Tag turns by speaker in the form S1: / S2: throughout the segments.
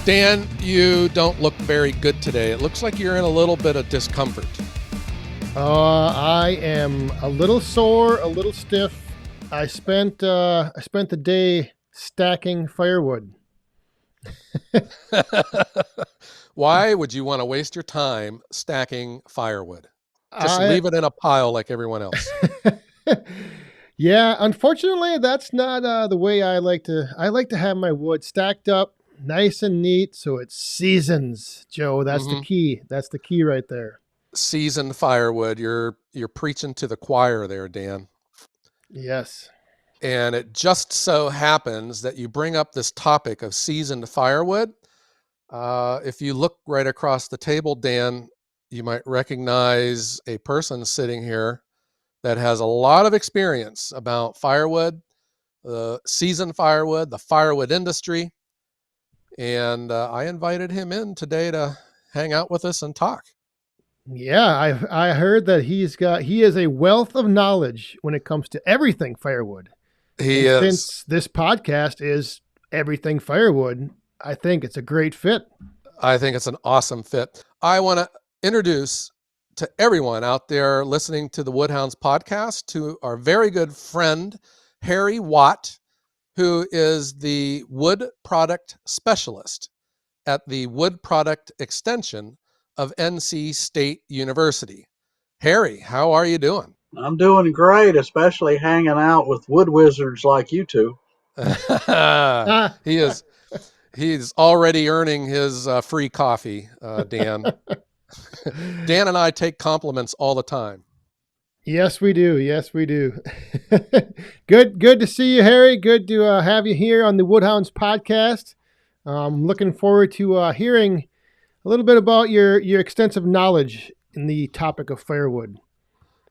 S1: Dan, you don't look very good today. It looks like you're in a little bit of discomfort.
S2: I am a little sore, a little stiff. I spent the day stacking firewood.
S1: Why would you want to waste your time stacking firewood? Just
S2: I
S1: leave it in a pile like everyone else.
S2: Yeah, unfortunately, that's not the way I like to. I like to have my wood stacked up, nice and neat, so it seasons. Joe, that's the
S1: Hmm.
S2: key. That's the key right there.
S1: Seasoned firewood. You're preaching to the choir there, Dan.
S2: Yes.
S1: And it just so happens that you bring up this topic of seasoned firewood. If you look right across the table, Dan, you might recognize a person sitting here that has a lot of experience about firewood, the seasoned firewood, the firewood industry. And I invited him in today to hang out with us and talk.
S2: Yeah, I heard that he is a wealth of knowledge when it comes to everything firewood.
S1: He
S2: And
S1: is.
S2: since this podcast is everything firewood, I think it's a great fit.
S1: I think it's an awesome fit. I want to introduce to everyone out there listening to the Woodhounds podcast to our very good friend, Harry Watt, who is the wood product specialist at the Wood Product Extension of NC State University. Harry, how are you doing?
S3: I'm doing great, especially hanging out with wood wizards like you two.
S2: Ah,
S1: he is he's already earning his free coffee, Dan. Dan and I take compliments all the time.
S2: yes, we do. Yes, we do. Good to see you, Harry. Good to have you here on the Woodhounds podcast. Looking forward to hearing a little bit about your extensive knowledge in the topic of firewood.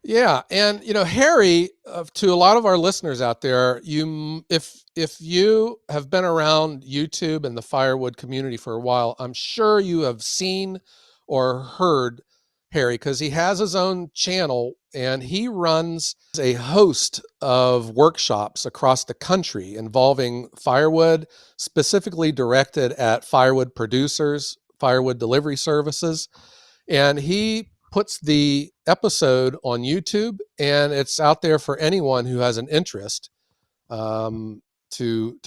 S1: Yeah, and Harry, to a lot of our listeners out there, if you have been around YouTube and the firewood community for a while, I'm sure you have seen or heard Harry because he has his own channel and he runs a host of workshops across the country involving firewood, specifically directed at firewood producers, firewood delivery services, and he puts the episode on YouTube, and it's out there for anyone who has an interest to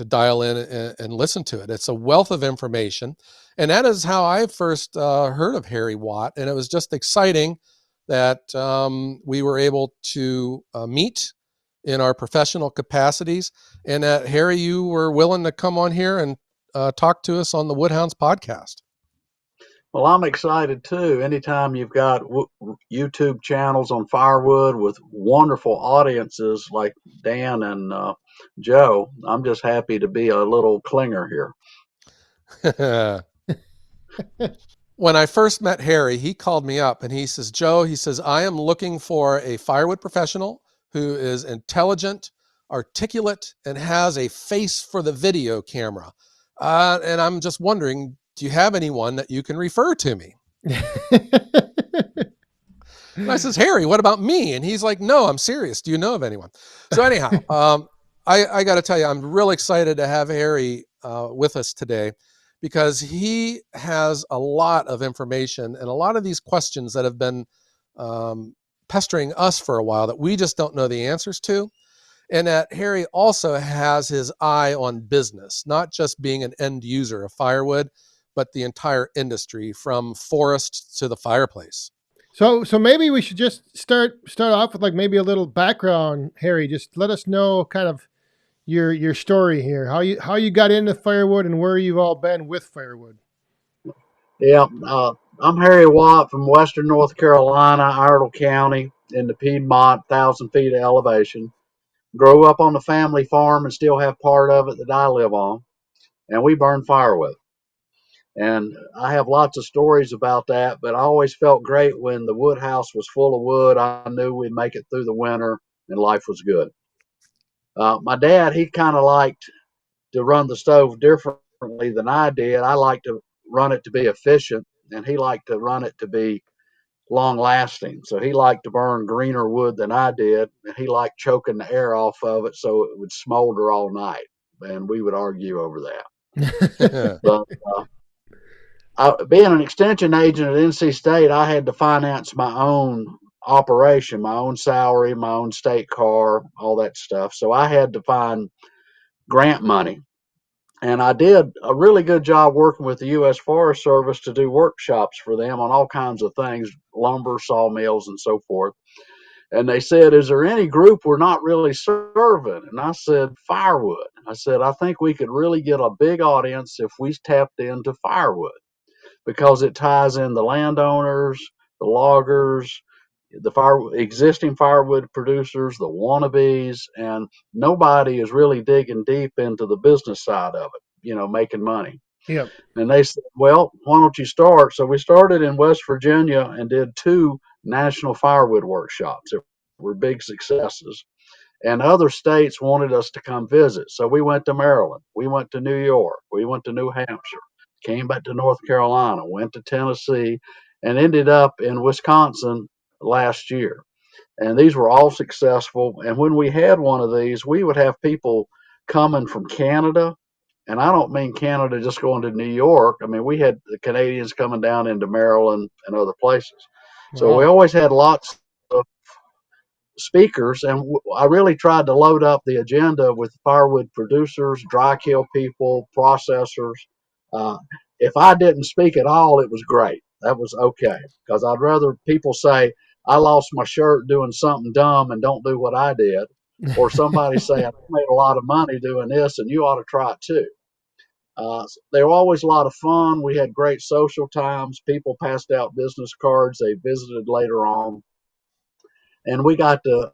S1: dial in and listen to it. It's a wealth of information, and that is how I first heard of Harry Watt, and it was just exciting that we were able to meet in our professional capacities, and that Harry, you were willing to come on here and talk to us on the Woodhounds podcast.
S3: Well, I'm excited too. Anytime you've got YouTube channels on firewood with wonderful audiences like Dan and Joe, I'm just happy to be a little clinger here.
S1: When I first met Harry, he called me up and he says, Joe, he says, I am looking for a firewood professional who is intelligent, articulate, and has a face for the video camera. And I'm just wondering, do you have anyone that you can refer to me? And I says, Harry, what about me? And he's like, no, I'm serious. Do you know of anyone? So anyhow, I got to tell you, I'm real excited to have Harry with us today because he has a lot of information and a lot of these questions that have been pestering us for a while that we just don't know the answers to. And that Harry also has his eye on business, not just being an end user of firewood, but the entire industry from forest to the fireplace.
S2: So maybe we should just start off with like maybe a little background, Harry. Just let us know kind of your story here. How you got into firewood and where you've all been with firewood.
S3: Yeah, I'm Harry Watt from Western North Carolina, Iredell County, in the Piedmont, 1,000 feet of elevation. Grew up on the family farm and still have part of it that I live on, and we burn firewood. And I have lots of stories about that, but I always felt great when the wood house was full of wood. I knew we'd make it through the winter and life was good. My dad, he kind of liked to run the stove differently than I did. I like to run it to be efficient, and he liked to run it to be long lasting. So he liked to burn greener wood than I did, and he liked choking the air off of it so it would smolder all night. And we would argue over that. But being an extension agent at NC State, I had to finance my own operation, my own salary, my own state car, all that stuff. So I had to find grant money. And I did a really good job working with the U.S. Forest Service to do workshops for them on all kinds of things, lumber, sawmills, and so forth. And they said, "Is there any group we're not really serving?" And I said, "Firewood." I said, "I think we could really get a big audience if we tapped into firewood because it ties in the landowners, the loggers, the existing firewood producers, the wannabes, and nobody is really digging deep into the business side of it, making money."
S2: Yep.
S3: And they said, "Well, why don't you start?" So we started in West Virginia and did two National Firewood Workshops. It were big successes. And other states wanted us to come visit. So we went to Maryland, we went to New York, we went to New Hampshire, came back to North Carolina, went to Tennessee, and ended up in Wisconsin last year. And these were all successful. And when we had one of these, we would have people coming from Canada. And I don't mean Canada just going to New York. I mean, we had the Canadians coming down into Maryland and other places. So we
S2: Wow.
S3: always had lots of speakers, and I really tried to load up the agenda with firewood producers, dry kill people, processors. Uh, if I didn't speak at all, it was great. That was okay because I'd rather people say I lost my shirt doing something dumb and don't do what I did, or somebody say I made a lot of money doing this and you ought to try it too. They were always a lot of fun. We had great social times. People passed out business cards. They visited later on, and we got to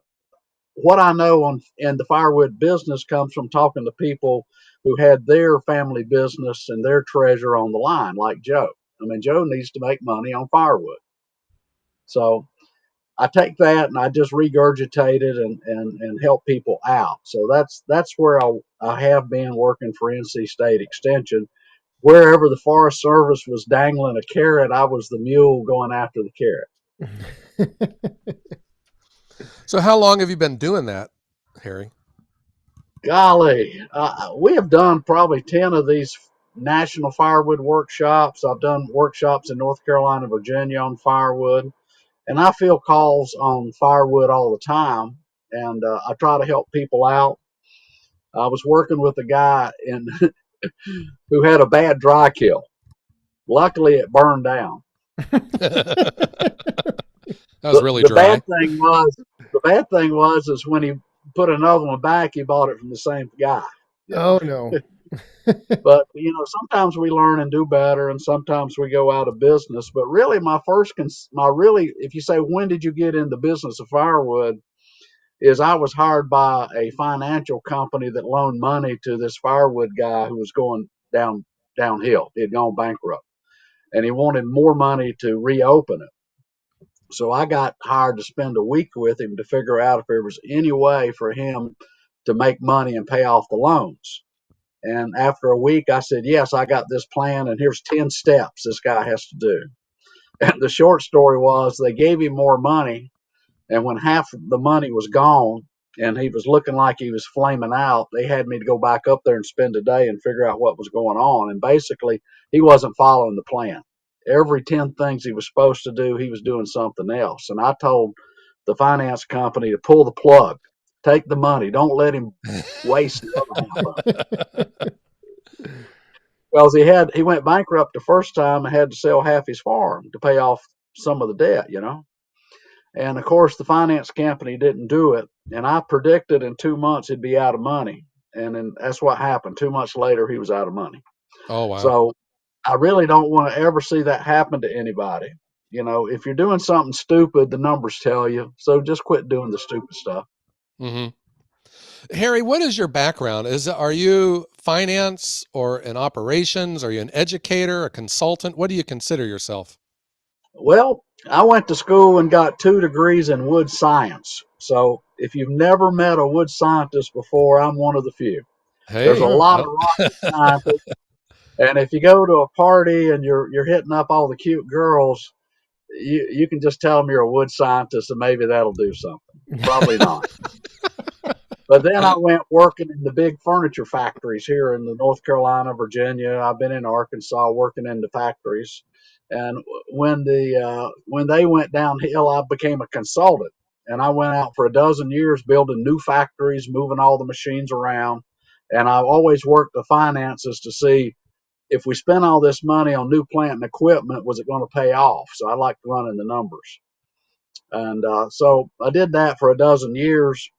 S3: what I know in the firewood business comes from talking to people who had their family business and their treasure on the line, like Joe. I mean, Joe needs to make money on firewood. So I take that and I just regurgitate it and help people out. So that's where I have been working for NC State Extension. Wherever the Forest Service was dangling a carrot, I was the mule going after the carrot.
S1: So how long have you been doing that, Harry?
S3: Golly, we have done probably 10 of these National Firewood Workshops. I've done workshops in North Carolina, Virginia on firewood, and I feel calls on firewood all the time. And I try to help people out. I was working with a guy who had a bad dry kill. Luckily, it burned down.
S1: That was
S3: The,
S1: really
S3: the bad
S1: dry.
S3: thing was, is when he put another one back, he bought it from the same guy. You know.
S2: Oh no.
S3: But sometimes we learn and do better, and sometimes we go out of business. But really, if you say when did you get in the business of firewood, is I was hired by a financial company that loaned money to this firewood guy who was going downhill. He had gone bankrupt, and he wanted more money to reopen it. So I got hired to spend a week with him to figure out if there was any way for him to make money and pay off the loans. And after a week, I said, "Yes, I got this plan, and here's 10 steps this guy has to do." And the short story was they gave him more money. And when half the money was gone and he was looking like he was flaming out, they had me to go back up there and spend a day and figure out what was going on. And basically, he wasn't following the plan. Every 10 things he was supposed to do, he was doing something else. And I told the finance company to pull the plug, take the money, don't let him waste the other half of it. Because he went bankrupt the first time and had to sell half his farm to pay off some of the debt. And of course, the finance company didn't do it. And I predicted in 2 months he'd be out of money. And then that's what happened. 2 months later, he was out of money.
S1: Oh wow.
S3: So I really don't want to ever see that happen to anybody. If you're doing something stupid, the numbers tell you. So just quit doing the stupid stuff.
S1: hmm Harry, what is your background? Are you finance or in operations? Are you an educator, a consultant? What do you consider yourself?
S3: Well, I went to school and got 2 degrees in wood science. So if you've never met a wood scientist before, I'm one of the few. There's a
S1: Hey,
S2: Oh.
S3: lot of rocket scientists, and if you go to a party and you're hitting up all the cute girls, you can just tell them you're a wood scientist, and maybe that'll do something. Probably not. But then I went working in the big furniture factories here in the North Carolina, Virginia. I've been in Arkansas working in the factories. And when they went downhill, I became a consultant. And I went out for a dozen years building new factories, moving all the machines around. And I always worked the finances to see if we spent all this money on new plant and equipment, was it going to pay off? So I liked running the numbers. And so I did that for a dozen years.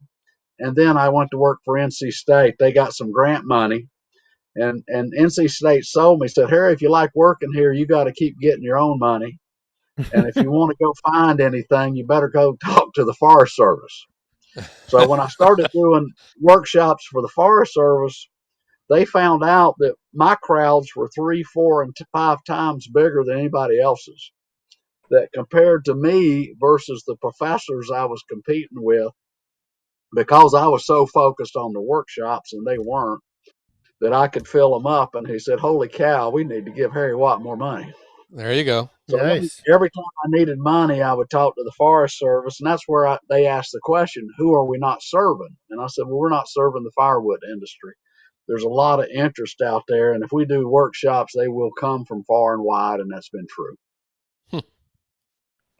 S3: And then I went to work for NC State. They got some grant money. And NC State sold me, said, Harry, if you like working here, you got to keep getting your own money. And if you want to go find anything, you better go talk to the Forest Service. So when I started doing workshops for the Forest Service, they found out that my crowds were 3, 4, and 5 times bigger than anybody else's. That compared to me versus the professors I was competing with, because I was so focused on the workshops and they weren't, that I could fill them up. And he said, "Holy cow, we need to give Harry Watt more money."
S1: There you go.
S3: So
S2: Nice.
S3: every time I needed money, I would talk to the Forest Service, and that's where they asked the question, "Who are we not serving?" And I said, "Well, we're not serving the firewood industry. There's a lot of interest out there, and if we do workshops, they will come from far and wide," and that's been true.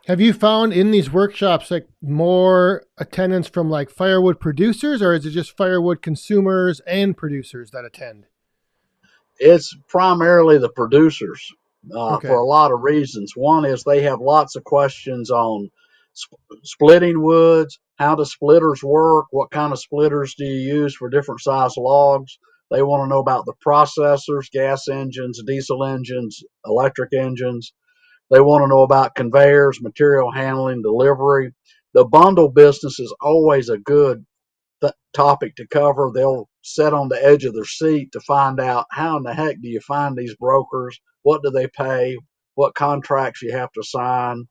S2: Have you found in these workshops like more attendance from like firewood producers, or is it just firewood consumers and producers that attend?
S3: It's primarily the producers for
S2: Okay.
S3: a lot of reasons. One is they have lots of questions on splitting woods, how do splitters work, what kind of splitters do you use for different size logs. They want to know about the processors, gas engines, diesel engines, electric engines. They want to know about conveyors, material handling, delivery. The bundle business is always a good topic to cover. They'll sit on the edge of their seat to find out how in the heck do you find these brokers? What do they pay? What contracts you have to sign?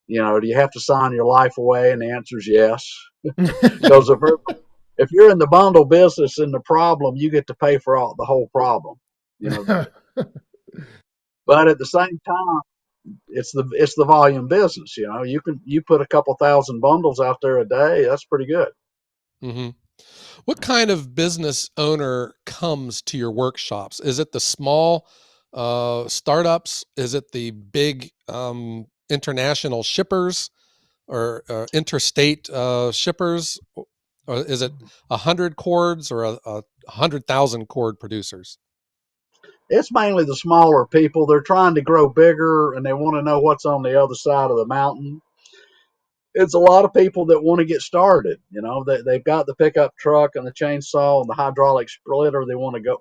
S3: Do you have to sign your life away? And the answer is yes. Because if you're in the bundle business and the problem, you get to pay for the whole problem. You know, but at the same time, it's the volume business. You put a couple thousand bundles out there a day. That's pretty good.
S1: Hmm. What kind of business owner comes to your workshops? Is it the small startups? Is it the big international shippers or interstate shippers? Or is it 100 cords or a 100,000 cord producers?
S3: It's mainly the smaller people. They're trying to grow bigger and they want to know what's on the other side of the mountain. It's a lot of people that want to get started. They've got the pickup truck and the chainsaw and the hydraulic splitter. They want to go.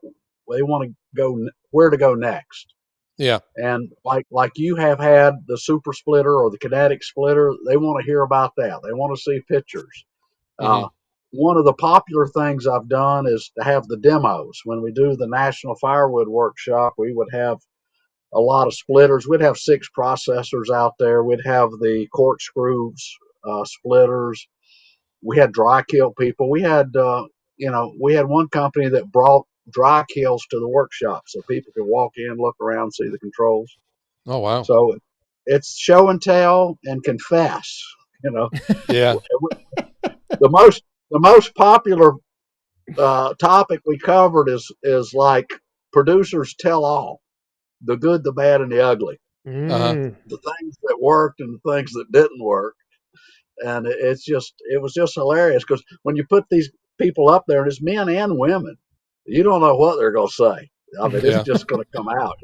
S3: They want to go where to go next.
S1: Yeah.
S3: And like you have had the super splitter or the kinetic splitter, they want to hear about that. They want to see pictures.
S1: Hmm.
S3: Uh, One of the popular things I've done is to have the demos. When we do the National Firewood Workshop, we would have a lot of splitters. We'd have 6 processors out there. We'd have the corkscrews, splitters. We had dry kill people. We had one company that brought dry kills to the workshop so people could walk in, look around, see the controls.
S1: Oh, wow.
S3: So it's show and tell and confess. You know,
S1: Yeah.
S3: the most popular topic we covered is like producers tell all, the good, the bad, and the ugly,
S1: Uh-huh.
S2: Mm.
S3: the things that worked and the things that didn't work. And it was just hilarious because when you put these people up there, and it's men and women, you don't know what they're going to say. I mean, it's
S1: Yeah.
S3: just going to come out.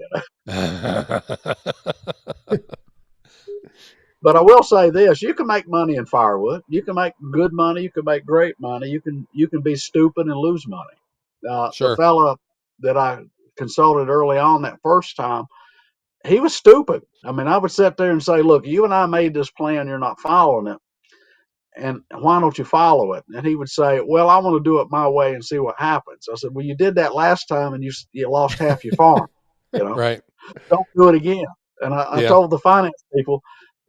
S3: But I will say this: you can make money in firewood. You can make good money. You can make great money. You can be stupid and lose money. The
S1: Sure.
S3: fella that I consulted early on that first time, he was stupid. I mean, I would sit there and say, "Look, you and I made this plan. You're not following it, and why don't you follow it?" And he would say, "Well, I want to do it my way and see what happens." I said, "Well, you did that last time, and you lost half your farm. You know,
S1: Right.
S3: don't do it again." And I
S1: Yeah.
S3: told the finance people,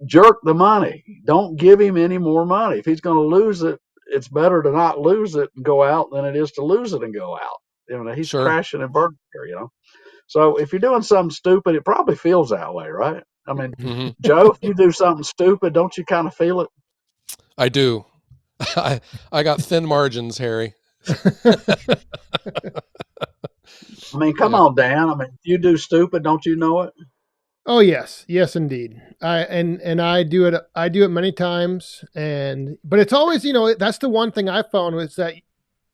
S3: jerk the money. Don't give him any more money. If he's going to lose it, it's better to not lose it and go out than it is to lose it and go out. He's
S1: Sure.
S3: crashing and burning here. So if you're doing something stupid, it probably feels that way, right? I mean,
S1: Hmm.
S3: Joe, if you do something stupid, don't you kind of feel it?
S1: I do. I got thin margins, Harry.
S3: I mean, come
S1: Yeah.
S3: on, Dan. I mean, if you do stupid, don't you know it?
S2: Oh yes, yes indeed. I do it. I do it many times, and but it's always, that's the one thing I found was that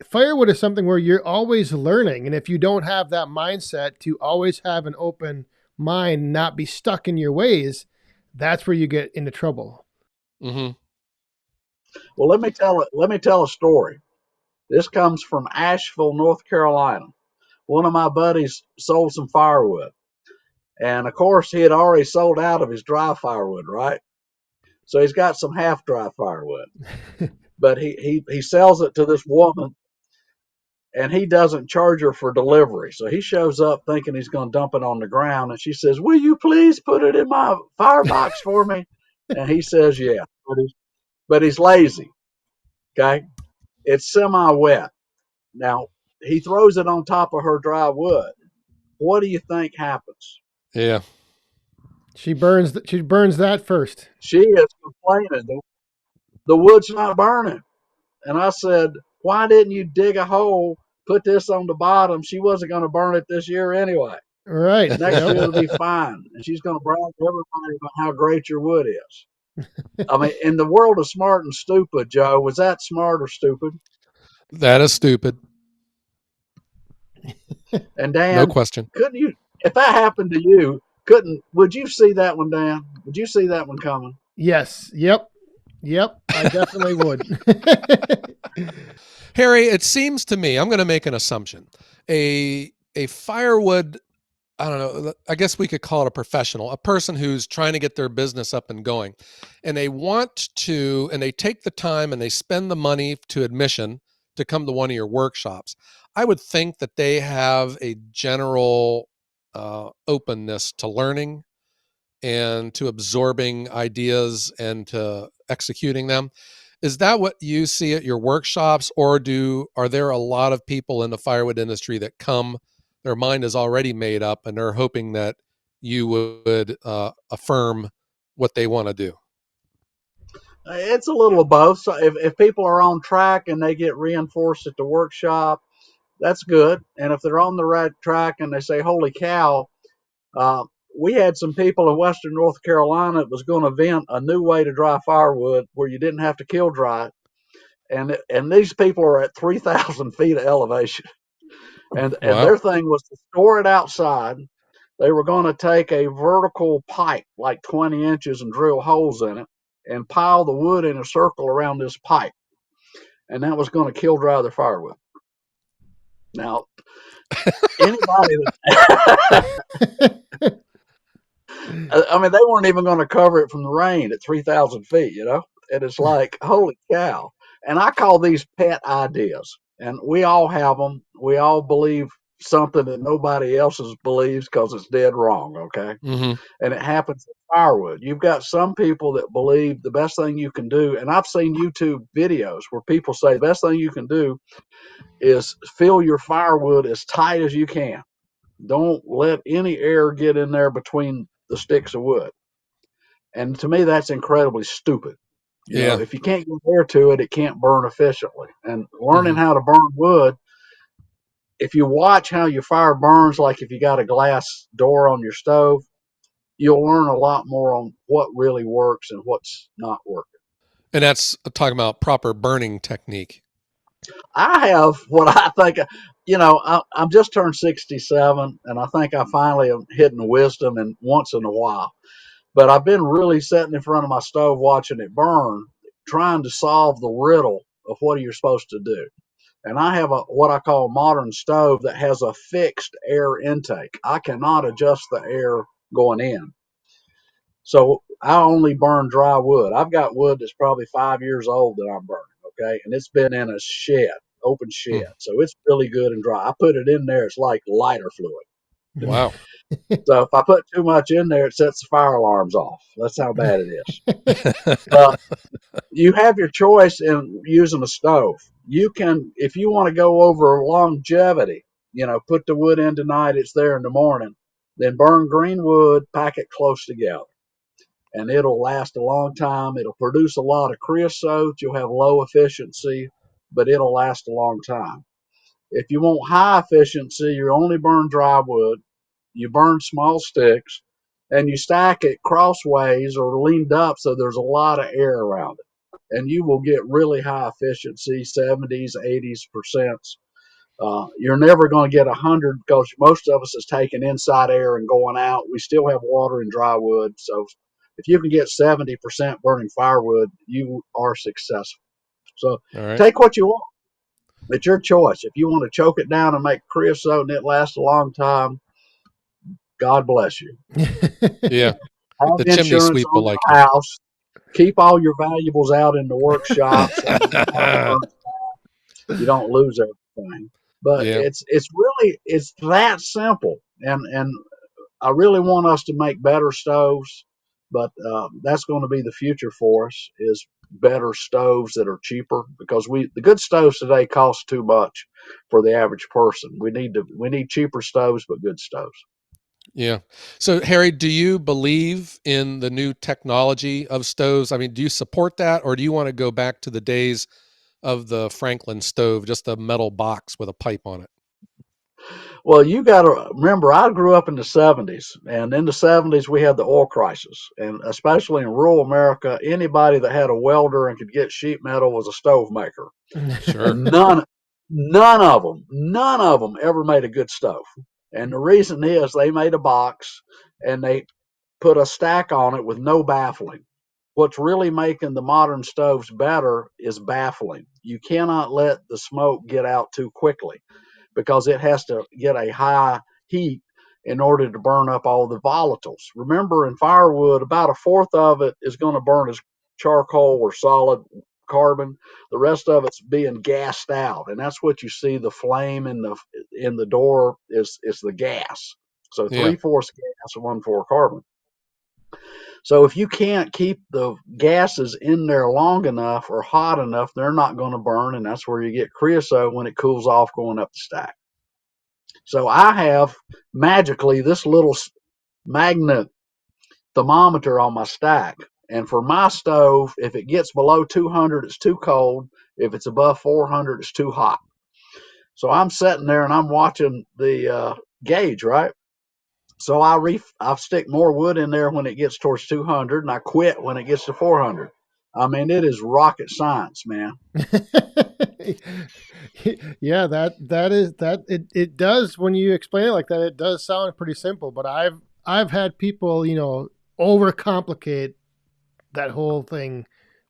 S2: firewood is something where you're always learning, and if you don't have that mindset to always have an open mind, not be stuck in your ways, that's where you get into trouble.
S1: Hmm.
S3: Well, let me tell a story. This comes from Asheville, North Carolina. One of my buddies sold some firewood, and of course, he had already sold out of his dry firewood, right? So he's got some half dry firewood, but he sells it to this woman, and he doesn't charge her for delivery. So he shows up thinking he's going to dump it on the ground, and she says, "Will you please put it in my firebox for me?" And he says, "Yeah," but he's lazy. Okay, it's semi wet. Now he throws it on top of her dry wood. What do you think happens?
S1: Yeah.
S2: She burns that first.
S3: She is complaining the wood's not burning. And I said, "Why didn't you dig a hole, put this on the bottom? She wasn't going to burn it this year anyway.
S2: Right.
S3: Next
S2: Yep.
S3: year it'll be fine." And she's going to brag to everybody about how great your wood is. I mean, in the world of smart and stupid, Joe, was that smart or stupid?
S1: That is stupid.
S3: And
S1: No
S3: Dan,
S1: question.
S3: couldn't you, if that happened to you, would you see that one, Dan? Would you see that one coming?
S2: Yes. Yep. Yep. I definitely would.
S1: Harry, it seems to me, I'm going to make an assumption. A firewood, I don't know, I guess we could call it a professional, a person who's trying to get their business up and going. And and they take the time and they spend the money to admission to come to one of your workshops. I would think that they have a general openness to learning and to absorbing ideas and to executing them. Is that what you see at your workshops, or are there a lot of people in the firewood industry that come, their mind is already made up, and they're hoping that you would affirm what they want to do?
S3: It's a little of both. So if people are on track and they get reinforced at the workshop, that's good. And if they're on the right track and they say, "Holy cow," uh, we had some people in Western North Carolina that was going to invent a new way to dry firewood where you didn't have to kiln dry it. And these people are at 3,000 feet of elevation, and
S1: Wow.
S3: their thing was to store it outside. They were going to take a vertical pipe, like 20 inches, and drill holes in it, and pile the wood in a circle around this pipe, and that was going to kill dry their firewood. Now, anybody that I mean, they weren't even going to cover it from the rain at 3,000 feet, you know? And it's like, holy cow. And I call these pet ideas. And we all have them. We all believe something that nobody else believes because it's dead wrong, okay?
S1: Hmm.
S3: And it happens in firewood. You've got some people that believe the best thing you can do, and I've seen YouTube videos where people say the best thing you can do is fill your firewood as tight as you can. Don't let any air get in there between the sticks of wood. And to me, that's incredibly stupid. You know,
S1: Yeah.
S3: if you can't get air to it, it can't burn efficiently. And learning
S1: Hmm.
S3: how to burn wood, if you watch how your fire burns, like if you got a glass door on your stove, you'll learn a lot more on what really works and what's not working.
S1: And that's talking about proper burning technique.
S3: I have what I think, I'm just turned 67, and I think I finally am hitting wisdom and once in a while. But I've been really sitting in front of my stove watching it burn, trying to solve the riddle of what you're supposed to do. And I have what I call a modern stove that has a fixed air intake. I cannot adjust the air going in. So I only burn dry wood. I've got wood that's probably 5 years old that I'm burning, okay? And it's been in a shed, open shed.
S1: Hmm.
S3: So it's really good and dry. I put it in there, it's like lighter fluid.
S1: Wow.
S3: So if I put too much in there, it sets the fire alarms off. That's how bad it is. But you have your choice in using a stove. You can, if you want to go over longevity, put the wood in tonight, it's there in the morning, then burn green wood, pack it close together, and it'll last a long time. It'll produce a lot of creosote. You'll have low efficiency, but it'll last a long time. If you want high efficiency, you only burn dry wood, you burn small sticks, and you stack it crossways or leaned up so there's a lot of air around it. And you will get really high efficiency, 70s, 80s%. You're never going to get 100 because most of us is taking inside air and going out. We still have water in dry wood. So if you can get 70% burning firewood, you are successful. So
S1: All right.
S3: take what you want. It's your choice. If you want to choke it down and make creosote and it lasts a long time, God bless you.
S1: Yeah.
S3: Have
S1: The chimney
S3: insurance
S1: sweep will
S3: on
S1: like
S3: your
S1: you.
S3: house. Keep all your valuables out in the workshop so when the house burns, you don't lose everything. But
S1: Yeah.
S3: it's really it's that simple. And I really want us to make better stoves, but that's going to be the future for us is better stoves that are cheaper because the good stoves today cost too much for the average person. We need cheaper stoves but good stoves.
S1: Yeah. So, Harry, do you believe in the new technology of stoves? I mean, do you support that, or do you want to go back to the days of the Franklin stove, just a metal box with a pipe on it?
S3: Well, you got to remember, I grew up in the 70s, and in the 70s, we had the oil crisis. And especially in rural America, anybody that had a welder and could get sheet metal was a stove maker.
S1: Sure.
S3: And none of them ever made a good stove. And the reason is they made a box and they put a stack on it with no baffling. What's really making the modern stoves better is baffling. You cannot let the smoke get out too quickly because it has to get a high heat in order to burn up all the volatiles. Remember, in firewood, about a fourth of it is going to burn as charcoal or solid carbon. The rest of it's being gassed out, and that's what you see. The flame in the door is the gas. So
S1: Yeah.
S3: 3/4 gas, 1/4 carbon. So if you can't keep the gases in there long enough or hot enough, they're not going to burn, and that's where you get creosote when it cools off going up the stack. So I have magically this little magnet thermometer on my stack. And for my stove, if it gets below 200, it's too cold. If it's above 400, it's too hot. So I'm sitting there and I'm watching the gauge, right? So I stick more wood in there when it gets towards 200, and I quit when it gets to 400. I mean, it is rocket science, man.
S2: Yeah, it does when you explain it like that, it does sound pretty simple, but I've had people, overcomplicate that whole thing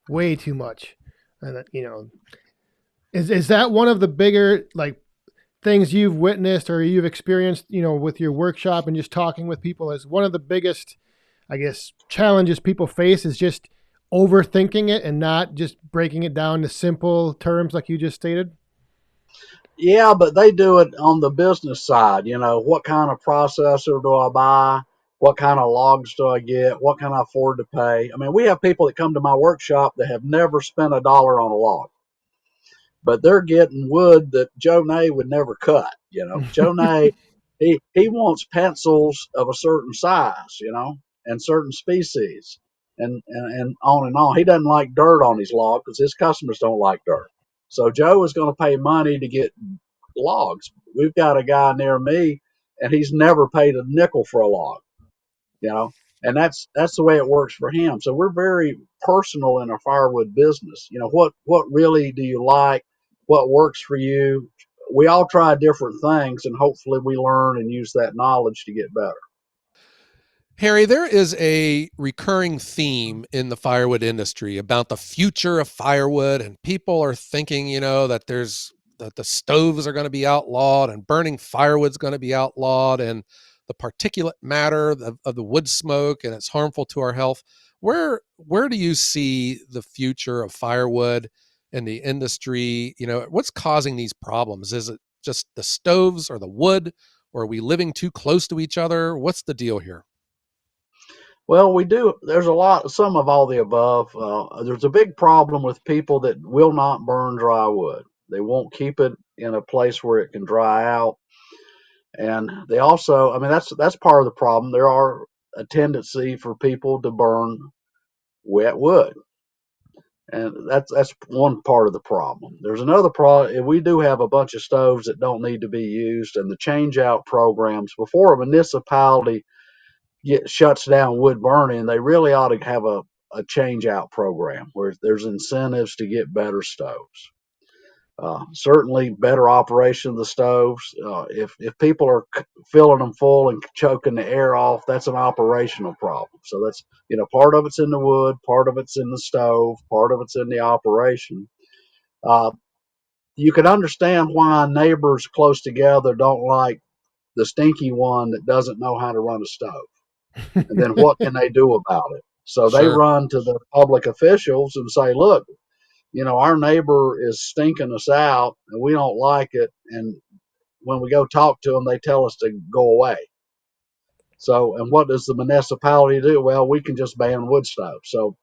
S2: way too much. And is that one of the bigger like things you've witnessed or you've experienced, with your workshop and just talking with people as one of the biggest, I guess, challenges people face is just overthinking it and not just breaking it down to simple terms like you just stated?
S3: Yeah, but they do it on the business side. You know, what kind of processor do I buy? What kind of logs do I get? What can I afford to pay? I mean, we have people that come to my workshop that have never spent a dollar on a log, but they're getting wood that Joe Nay would never cut. You know, Joe Nay, he wants pencils of a certain size, and certain species, and on and on. He doesn't like dirt on his log because his customers don't like dirt. So Joe is going to pay money to get logs. We've got a guy near me, and he's never paid a nickel for a log, you know, and that's the way it works for him. So we're very personal in our firewood business. You know, what really do you like? What works for you? We all try different things, and hopefully we learn and use that knowledge to get better.
S1: Harry, there is a recurring theme in the firewood industry about the future of firewood, and people are thinking, that the stoves are going to be outlawed and burning firewood's going to be outlawed and the particulate matter of the wood smoke and it's harmful to our health. Where do you see the future of firewood and the industry? What's causing these problems? Is it just the stoves or the wood, or are we living too close to each other? What's the deal here?
S3: Well, we do. There's some of all the above. There's a big problem with people that will not burn dry wood. They won't keep it in a place where it can dry out. And they also, I mean, that's part of the problem. There are a tendency for people to burn wet wood. And that's one part of the problem. There's another problem. We do have a bunch of stoves that don't need to be used, and the change out programs before a municipality shuts down wood burning, they really ought to have a change out program where there's incentives to get better stoves. Certainly, better operation of the stoves. If people are filling them full and choking the air off, that's an operational problem. So that's part of it's in the wood, part of it's in the stove, part of it's in the operation. Uh, you can understand why neighbors close together don't like the stinky one that doesn't know how to run a stove. And then what can they do about it? So they
S1: Sure.
S3: run to the public officials and say, look, our neighbor is stinking us out and we don't like it. And when we go talk to them, they tell us to go away. So, and what does the municipality do? Well, we can just ban wood stoves. So,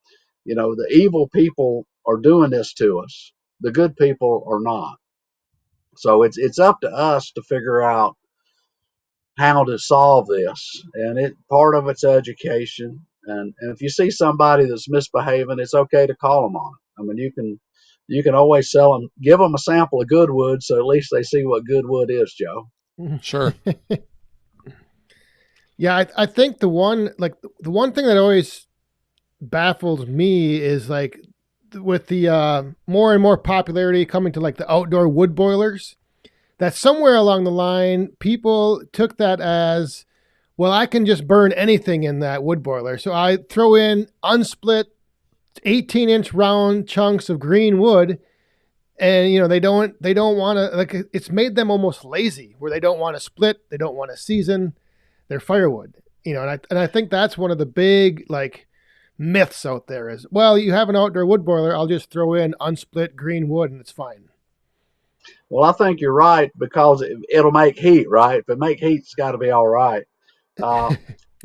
S3: the evil people are doing this to us. The good people are not. So it's up to us to figure out how to solve this. And part of it's education. And if you see somebody that's misbehaving, it's okay to call them on it. I mean, you can always give them a sample of good wood, so at least they see what good wood is, Joe.
S1: Sure.
S2: Yeah, I think the one thing that always baffles me is like with the more and more popularity coming to like the outdoor wood boilers, that somewhere along the line people took that as, well, I can just burn anything in that wood boiler. So I throw in unsplit 18-inch round chunks of green wood, and they don't want to, like, it's made them almost lazy where they don't want to split, they don't want to season their firewood. And I think that's one of the big like myths out there is, well, you have an outdoor wood boiler, I'll just throw in unsplit green wood and it's fine.
S3: Well, I think you're right because it'll make heat, right? If it make heat, it's got to be all right. Uh,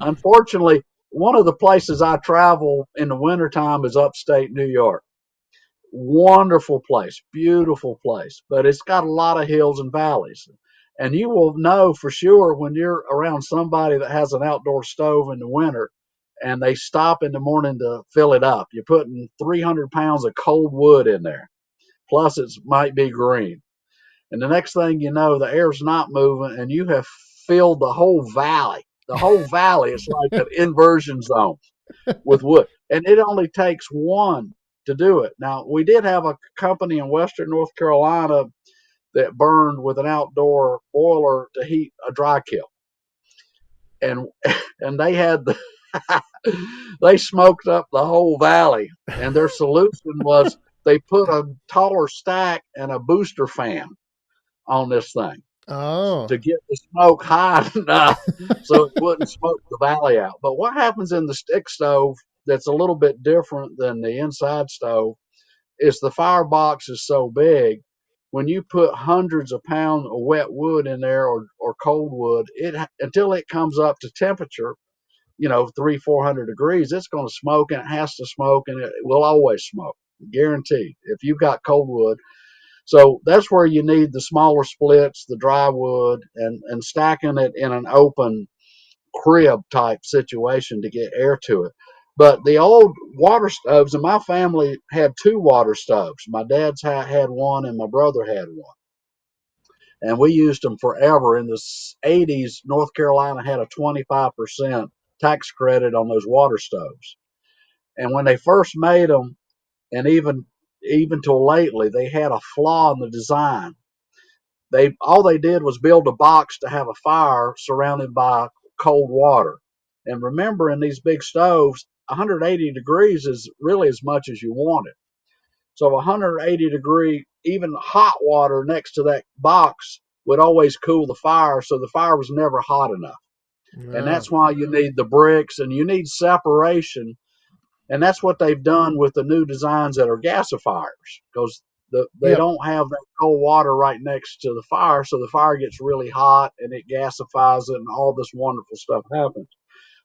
S3: Unfortunately, one of the places I travel in the wintertime is upstate New York. Wonderful place, beautiful place, but it's got a lot of hills and valleys. And you will know for sure when you're around somebody that has an outdoor stove in the winter and they stop in the morning to fill it up. You're putting 300 pounds of cold wood in there, plus it might be green. And the next thing you know, the air's not moving and you have filled the whole valley. The whole valley is like an inversion zone with wood. And it only takes one to do it. Now, we did have a company in Western North Carolina that burned with an outdoor boiler to heat a dry kiln. And and they smoked up the whole valley. And their solution was they put a taller stack and a booster fan on this thing
S2: Oh.
S3: to get the smoke high enough so it wouldn't smoke the valley out. But what happens in the stick stove that's a little bit different than the inside stove is the firebox is so big. When you put hundreds of pounds of wet wood in there or cold wood, it until it comes up to temperature, 300-400 degrees, it's going to smoke and it has to smoke and it will always smoke, guaranteed. If you've got cold wood, so that's where you need the smaller splits, the dry wood, and stacking it in an open crib type situation to get air to it. But the old water stoves, and my family had two water stoves. My dad's had one, and my brother had one. And we used them forever. In the 80s, North Carolina had a 25% tax credit on those water stoves. And when they first made them, and even till lately, they had a flaw in the design. They did was build a box to have a fire surrounded by cold water. And remember, in these big stoves, 180 degrees is really as much as you want it. So 180-degree, even hot water next to that box would always cool the fire, so the fire was never hot enough. And
S2: No.
S3: that's why you need the bricks and you need separation, and that's what they've done with the new designs that are gasifiers, because they
S2: Yep.
S3: don't have that cold water right next to the fire, so the fire gets really hot and it gasifies it, and all this wonderful stuff happens.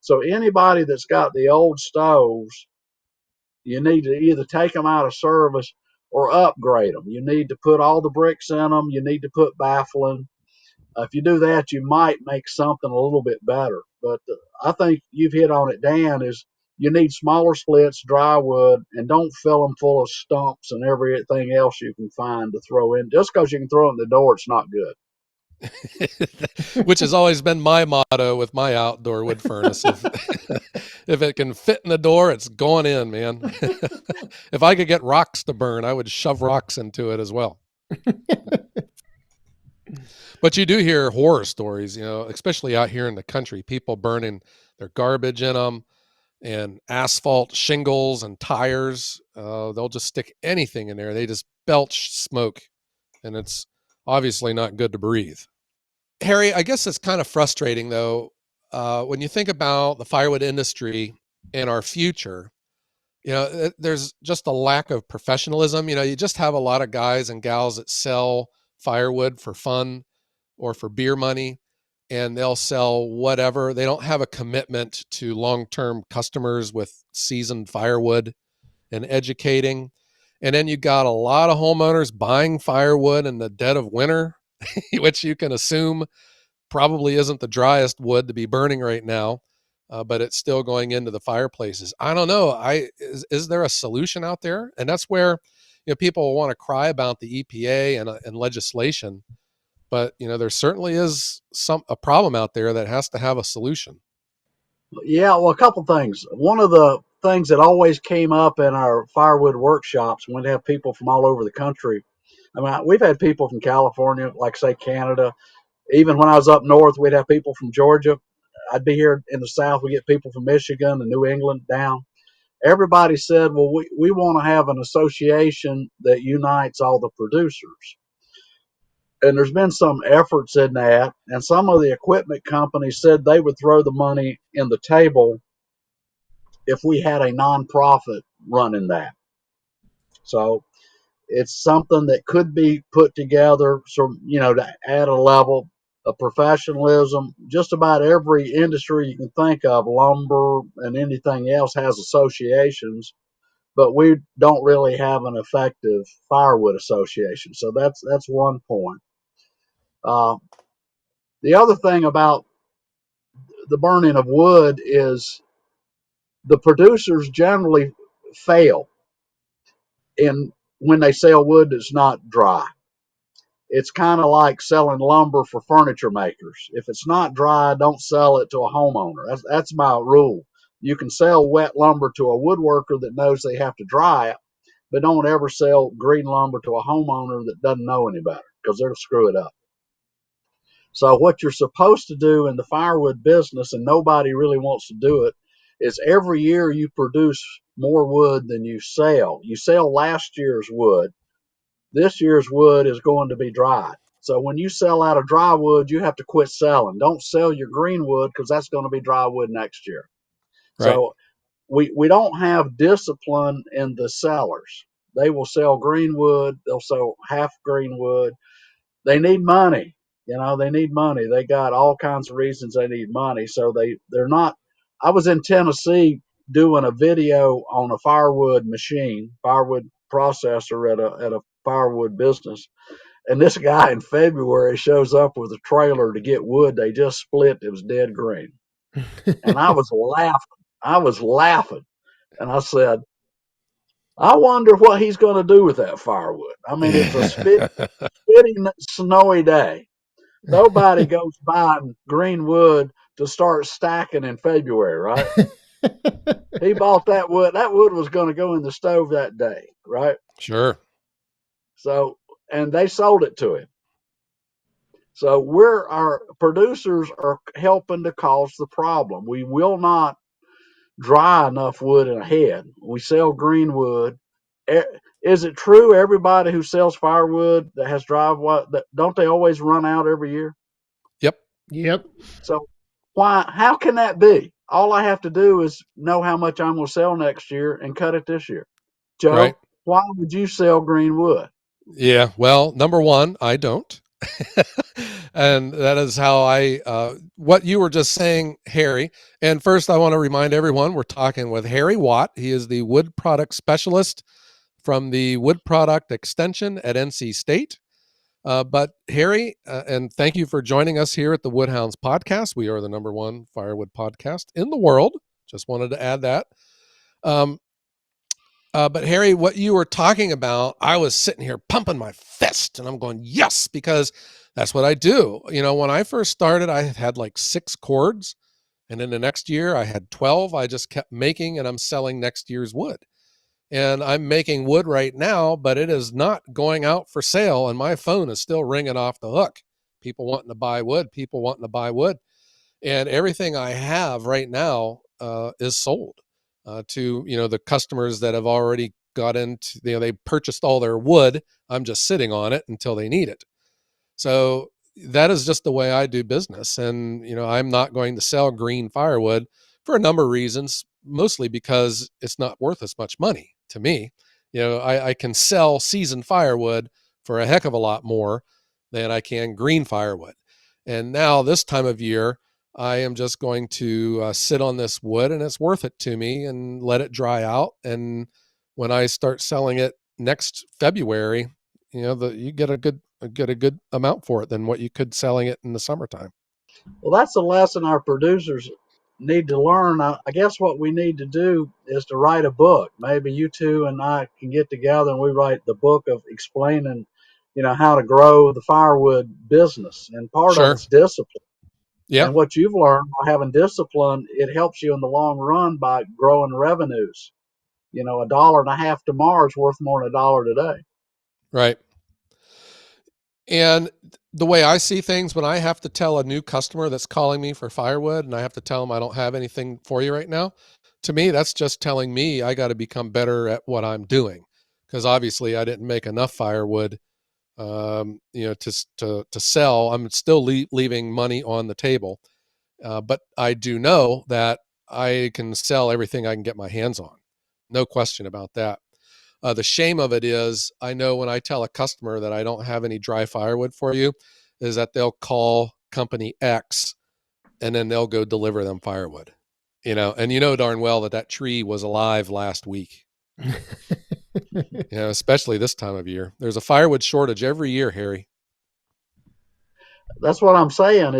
S3: So anybody that's got the old stoves, you need to either take them out of service or upgrade them. You need to put all the bricks in them. You need to put baffling. If you do that, you might make something a little bit better. But I think you've hit on it, Dan. Is You need smaller splits, dry wood, and don't fill them full of stumps and everything else you can find to throw in. Just because you can throw it in the door, it's not good.
S1: Which has always been my motto with my outdoor wood furnace. If if it can fit in the door, it's going in, man. If I could get rocks to burn, I would shove rocks into it as well. But you do hear horror stories, especially out here in the country, people burning their garbage in them and asphalt shingles and tires. They'll just stick anything in there. They just belch smoke, and it's obviously not good to breathe. Harry, I guess it's kind of frustrating though, when you think about the firewood industry and our future. There's just a lack of professionalism. You just have a lot of guys and gals that sell firewood for fun or for beer money, and they'll sell whatever. They don't have a commitment to long-term customers with seasoned firewood and educating. And then you got a lot of homeowners buying firewood in the dead of winter, which you can assume probably isn't the driest wood to be burning right now, but it's still going into the fireplaces. I don't know. Is there a solution out there? And that's where people want to cry about the EPA and legislation, but there certainly is a problem out there that has to have a solution.
S3: Yeah, well, a couple things. One of the things that always came up in our firewood workshops when we have people from all over the country. I mean, we've had people from California, like say Canada. Even when I was up north, we'd have people from Georgia. I'd be here in the South. We get people from Michigan and New England down. Everybody said, well, we want to have an association that unites all the producers. And there's been some efforts in that. And some of the equipment companies said they would throw the money in the table if we had a nonprofit running that. So it's something that could be put together, so to add a level of professionalism. Just about every industry you can think of, lumber and anything else, has associations, but we don't really have an effective firewood association. So that's one point. Uh, the other thing about the burning of wood is the producers generally fail in when they sell wood that's not dry. It's kind of like selling lumber for furniture makers. If it's not dry, don't sell it to a homeowner. That's my rule. You can sell wet lumber to a woodworker that knows they have to dry it, but don't ever sell green lumber to a homeowner that doesn't know any better, because they'll screw it up. So what you're supposed to do in the firewood business, and nobody really wants to do it, is every year you produce more wood than you sell. You sell last year's wood. This year's wood is going to be dried. So when you sell out of dry wood, you have to quit selling. Don't sell your green wood, because that's going to be dry wood next year.
S1: Right.
S3: So we don't have discipline in the sellers. They will sell green wood. They'll sell half green wood. They need money. They need money. They got all kinds of reasons they need money. So they're not. I was in Tennessee doing a video on a firewood machine, firewood processor at a firewood business. And this guy in February shows up with a trailer to get wood they just split. It was dead green. And I was laughing. I was laughing. And I said, I wonder what he's going to do with that firewood. I mean, it's a spitting snowy day. Nobody goes buying green wood to start stacking in February, right? He bought that wood. That wood was going to go in the stove that day, right?
S1: Sure.
S3: So, and they sold it to him. So our producers are helping to cause the problem. We will not dry enough wood in a head. We sell green wood. Is it true everybody who sells firewood that has dry wood, don't they always run out every year?
S1: Yep.
S2: Yep.
S3: So how can that be? All I have to do is know how much I'm going to sell next year and cut it this year.
S1: Right.
S3: Joe, why would you sell green wood?
S1: Yeah. Well, number one, I don't. And that is how what you were just saying, Harry. And first, I want to remind everyone we're talking with Harry Watt. He is the wood product specialist from the Wood Product Extension at NC State. But Harry, and thank you for joining us here at the Wood Hounds podcast. We are the number one firewood podcast in the world, Just wanted to add that. Um, but Harry, what you were talking about, I was sitting here pumping my fist and I'm going, yes, because that's what I do. When I first started, I had like 6 cords. And then the next year I had 12. I just kept making and I'm selling next year's wood. And I'm making wood right now, but it is not going out for sale. And my phone is still ringing off the hook. People wanting to buy wood, people wanting to buy wood. And everything I have right now is sold to the customers that have already got into they purchased all their wood. I'm just sitting on it until they need it. So that is just the way I do business. And I'm not going to sell green firewood for a number of reasons, mostly because it's not worth as much money to me. I can sell seasoned firewood for a heck of a lot more than I can green firewood. And now this time of year, I am just going to sit on this wood and it's worth it to me and let it dry out. And when I start selling it next February, you get a good amount for it than what you could selling it in the summertime.
S3: Well, that's a lesson our producers need to learn. I guess what we need to do is to write a book. Maybe you two and I can get together and we write the book of explaining, how to grow the firewood business. And part of
S1: Sure.
S3: it's discipline.
S1: Yeah.
S3: And what you've learned by having discipline, it helps you in the long run by growing revenues. $1.50 tomorrow is worth more than $1 today.
S1: Right. And the way I see things, when I have to tell a new customer that's calling me for firewood and I have to tell them I don't have anything for you right now, to me, that's just telling me I got to become better at what I'm doing. Because obviously I didn't make enough firewood, to sell. I'm still leaving money on the table. But I do know that I can sell everything I can get my hands on. No question about that. The shame of it is, I know when I tell a customer that I don't have any dry firewood for you, is that they'll call company X and then they'll go deliver them firewood. And darn well that tree was alive last week. Especially this time of year. There's a firewood shortage every year, Harry.
S3: That's what I'm saying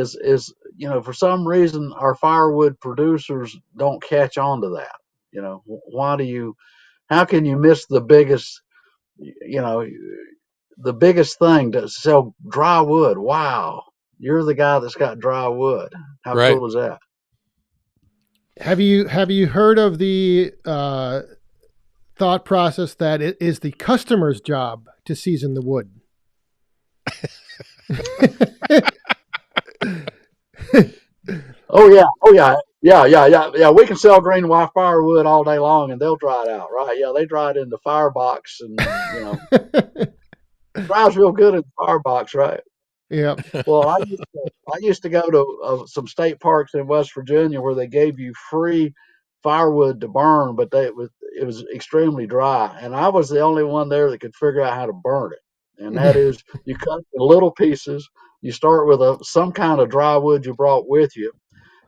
S3: for some reason our firewood producers don't catch on to that. How can you miss you know, the biggest thing to sell dry wood? Wow. You're the guy that's got dry wood. How
S1: Right.
S3: cool is that?
S2: Have you heard of the thought process that it is the customer's job to season the wood?
S3: Oh yeah, yeah. We can sell green white firewood all day long, and they'll dry it out, right? Yeah, they dry it in the firebox, and dries real good in the firebox, right?
S2: Yeah.
S3: Well, I used to go to some state parks in West Virginia where they gave you free firewood to burn, but it was extremely dry, and I was the only one there that could figure out how to burn it. And that is, you cut it in little pieces. You start with some kind of dry wood you brought with you,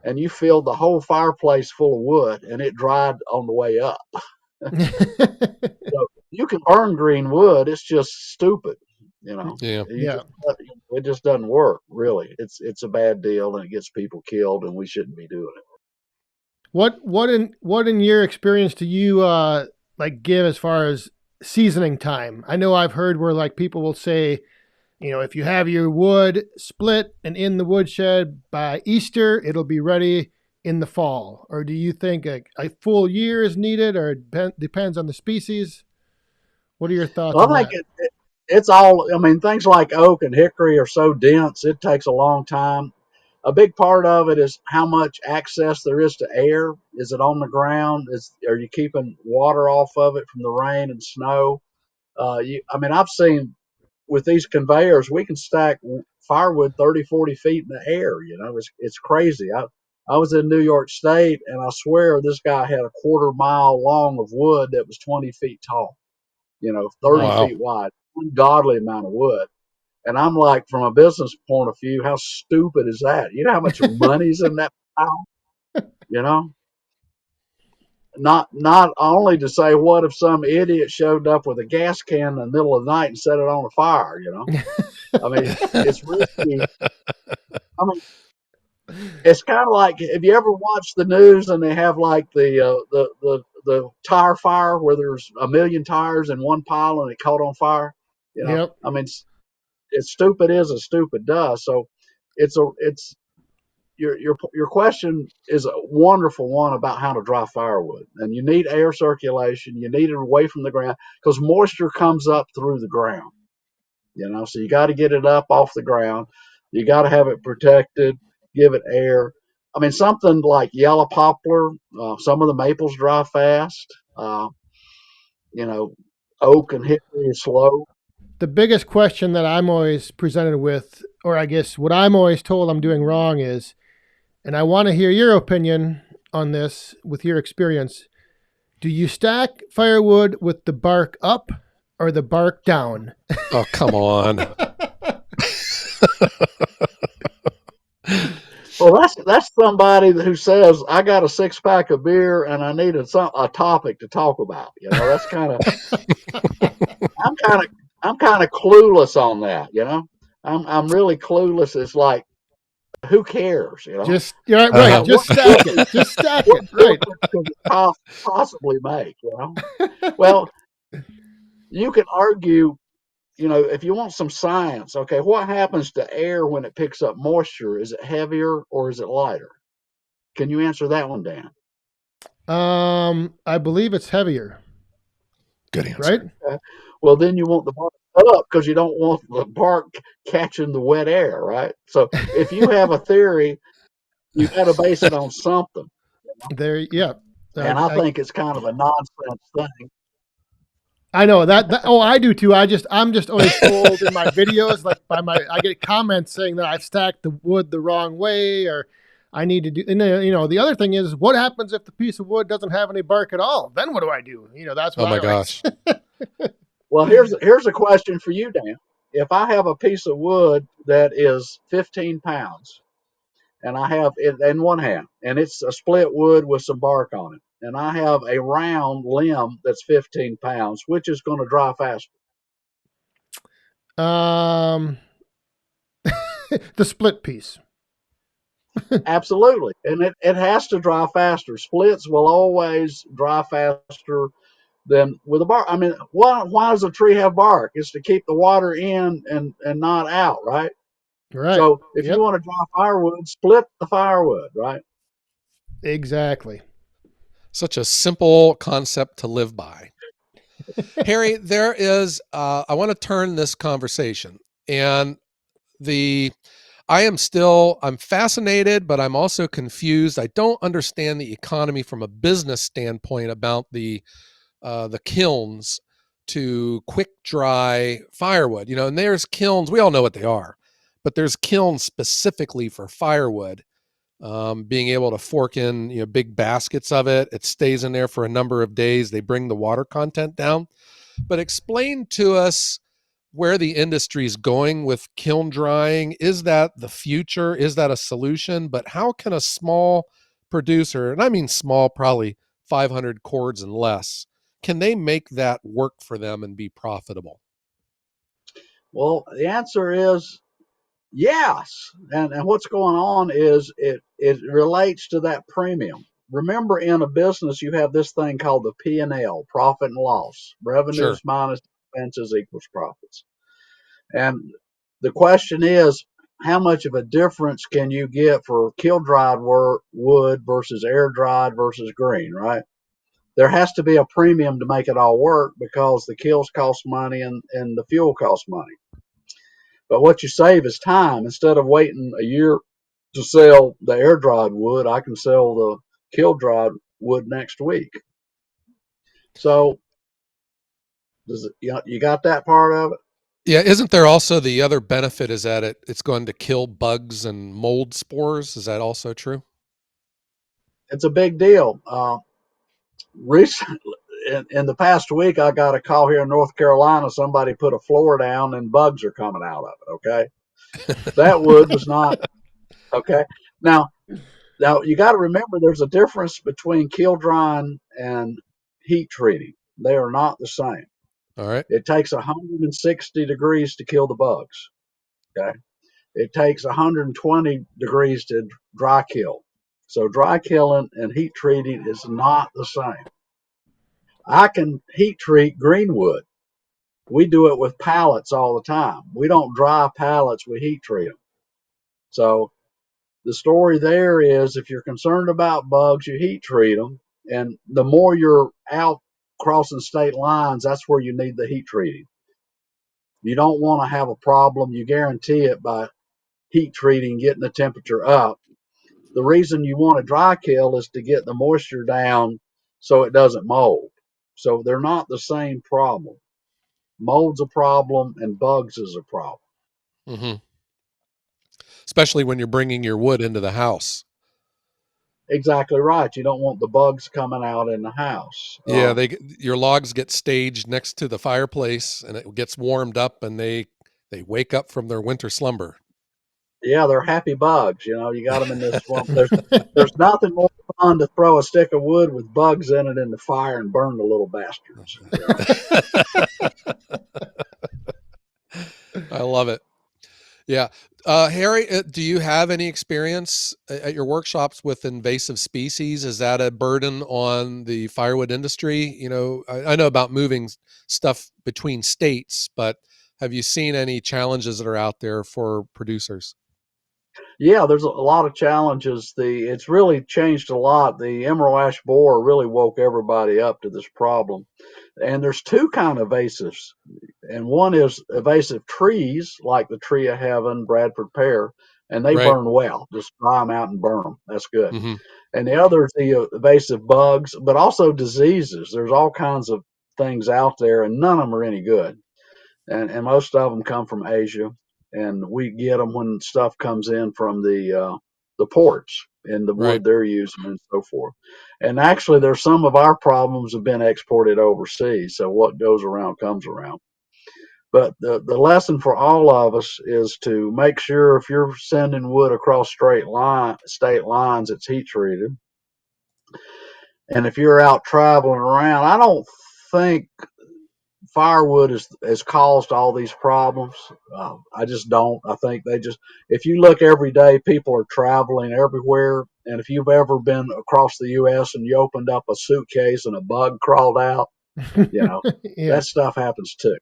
S3: and you filled the whole fireplace full of wood, and it dried on the way up. So you can burn green wood. It's just stupid, you know.
S1: Yeah.
S3: You
S2: Yeah.
S3: just it just doesn't work. Really, it's a bad deal, and it gets people killed, and we shouldn't be doing it.
S2: What in your experience do you give as far as seasoning time? I know I've heard where like people will say, if you have your wood split and in the woodshed by Easter, it'll be ready in the fall. Or do you think a full year is needed, or it depends on the species? What are your thoughts on
S3: Well, I
S2: that?
S3: think it's all. I mean, things like oak and hickory are so dense; it takes a long time. A big part of it is how much access there is to air. Is it on the ground? Are you keeping water off of it from the rain and snow? I've seen with these conveyors, we can stack firewood 30, 40 feet in the air. It's crazy. I was in New York State, and I swear this guy had a quarter mile long of wood that was 20 feet tall, 30
S2: Wow.
S1: Wow.
S3: feet wide, ungodly amount of wood. And I'm like, from a business point of view, how stupid is that? You know how much money's in that pile? You know, not only to say, what if some idiot showed up with a gas can in the middle of the night and set it on a fire? I mean, it's risky. I mean, It's kind of like, have you ever watched the news and they have like the tire fire where there's a million tires in one pile and it caught on fire? You know,
S2: Yep.
S3: I mean, it's stupid is as stupid does. So it's your question is a wonderful one about how to dry firewood, and you need air circulation. You need it away from the ground because moisture comes up through the ground. So you got to get it up off the ground. You got to have it protected. Give it air. I mean, something like yellow poplar. Some of the maples dry fast. You know, oak and hickory is slow.
S2: The biggest question that I'm always presented with, or I guess what I'm always told I'm doing wrong is, and I want to hear your opinion on this with your experience. Do you stack firewood with the bark up or the bark down?
S1: Oh, come on.
S3: Well, that's somebody who says I got a 6 pack of beer and I need a topic to talk about. That's I'm kind of I'm kind of clueless on that. I'm really clueless. It's like who cares?
S2: Just yeah, right.
S1: Uh-huh.
S2: Just
S3: What
S2: stack it.
S3: difference?
S2: Just stack
S3: What
S2: it. Right.
S3: difference could it possibly make? Well, you can argue. If you want some science, okay, what happens to air when it picks up moisture? Is it heavier or is it lighter? Can you answer that one, Dan?
S2: I believe it's heavier.
S1: Good answer.
S2: Right.
S3: Well, then you want the bark up because you don't want the bark catching the wet air, right? So if you have a theory, you got to base it on something.
S2: There. Yeah.
S3: And I think it's kind of a nonsense thing.
S2: I know that. Oh, I do too. I'm just always told in my videos, like I get comments saying that I've stacked the wood the wrong way, or I need to do. And then, the other thing is, what happens if the piece of wood doesn't have any bark at all? Then what do I do? That's
S1: Oh
S2: what I
S1: my
S2: always.
S1: gosh.
S3: Well, here's a question for you, Dan. If I have a piece of wood that is 15 pounds and I have it in one hand, and it's a split wood with some bark on it, and I have a round limb that's 15 pounds, which is going to dry faster?
S2: um, the split piece.
S3: Absolutely. And it has to dry faster. Splits will always dry faster than with a bark. I mean, why does a tree have bark? It's to keep the water in and not out, right?
S2: Right.
S3: So if you
S2: Yep.
S3: want to dry firewood, split the firewood, right?
S2: Exactly.
S1: Such a simple concept to live by. Harry, I want to turn this conversation and the, I'm fascinated, but I'm also confused. I don't understand the economy from a business standpoint about the kilns to quick dry firewood. And there's kilns, we all know what they are, but there's kilns specifically for firewood. Being able to fork in big baskets of it, it stays in there for a number of days. They bring the water content down. But explain to us where the industry is going with kiln drying. Is that the future? Is that a solution? But how can a small producer, and I mean small, probably 500 cords and less, can they make that work for them and be profitable?
S3: Well, the answer is yes. And what's going on is it relates to that premium. Remember, in a business, you have this thing called the P&L, profit and loss.
S1: Sure.
S3: Revenues minus expenses equals profits. And the question is, how much of a difference can you get for kiln dried wood versus air dried versus green, right? There has to be a premium to make it all work because the kilns cost money and the fuel costs money. But what you save is time. Instead of waiting a year to sell the air dried wood, I can sell the kiln dried wood next week. So you got that part of it?
S1: Yeah, isn't there also the other benefit is that it's going to kill bugs and mold spores? Is that also true?
S3: It's a big deal. Recently, in the past week, I got a call here in North Carolina. Somebody put a floor down and bugs are coming out of it. Okay. That wood was not okay. Now, now you got to remember there's a difference between kiln drying and heat treating. They are not the same.
S1: All right.
S3: It takes 160 degrees to kill the bugs. Okay. It takes 120 degrees to dry kill. So dry killing and heat treating is not the same. I can heat treat greenwood. We do it with pallets all the time. We don't dry pallets, we heat treat them. So the story there is if you're concerned about bugs, you heat treat them. And the more you're out crossing state lines, that's where you need the heat treating. You don't want to have a problem. You guarantee it by heat treating, getting the temperature up. The reason you want to dry kill is to get the moisture down so it doesn't mold. So they're not the same problem. Mold's a problem and bugs is a problem.
S1: Hmm. Especially when you're bringing your wood into the house.
S3: Exactly right. You don't want the bugs coming out in the house.
S1: Yeah, your logs get staged next to the fireplace, and it gets warmed up, and they wake up from their winter slumber.
S3: Yeah, they're happy bugs. You got them in this swamp. There's nothing more fun to throw a stick of wood with bugs in it in the fire and burn the little bastards.
S1: I love it. Yeah. Harry, do you have any experience at your workshops with invasive species? Is that a burden on the firewood industry? I know about moving stuff between states, but have you seen any challenges that are out there for producers?
S3: Yeah, there's a lot of challenges. It's really changed a lot. The emerald ash borer really woke everybody up to this problem. And there's two kind of invasives, and one is invasive trees like the tree of heaven, Bradford pear, and they
S1: Right.
S3: burn well. Just dry them out and burn them. That's good.
S1: Hmm.
S3: And the other is the invasive bugs, but also diseases. There's all kinds of things out there, and none of them are any good. And most of them come from Asia, and we get them when stuff comes in from the ports and the
S1: Right.
S3: wood they're using and so forth. And actually, there's some of our problems have been exported overseas. So what goes around comes around. But the lesson for all of us is to make sure if you're sending wood across state lines, it's heat treated. And if you're out traveling around, I don't think firewood has caused all these problems. I just don't. I think if you look every day, people are traveling everywhere. And if you've ever been across the U.S. and you opened up a suitcase and a bug crawled out, you know,
S2: Yeah.
S3: that stuff happens too.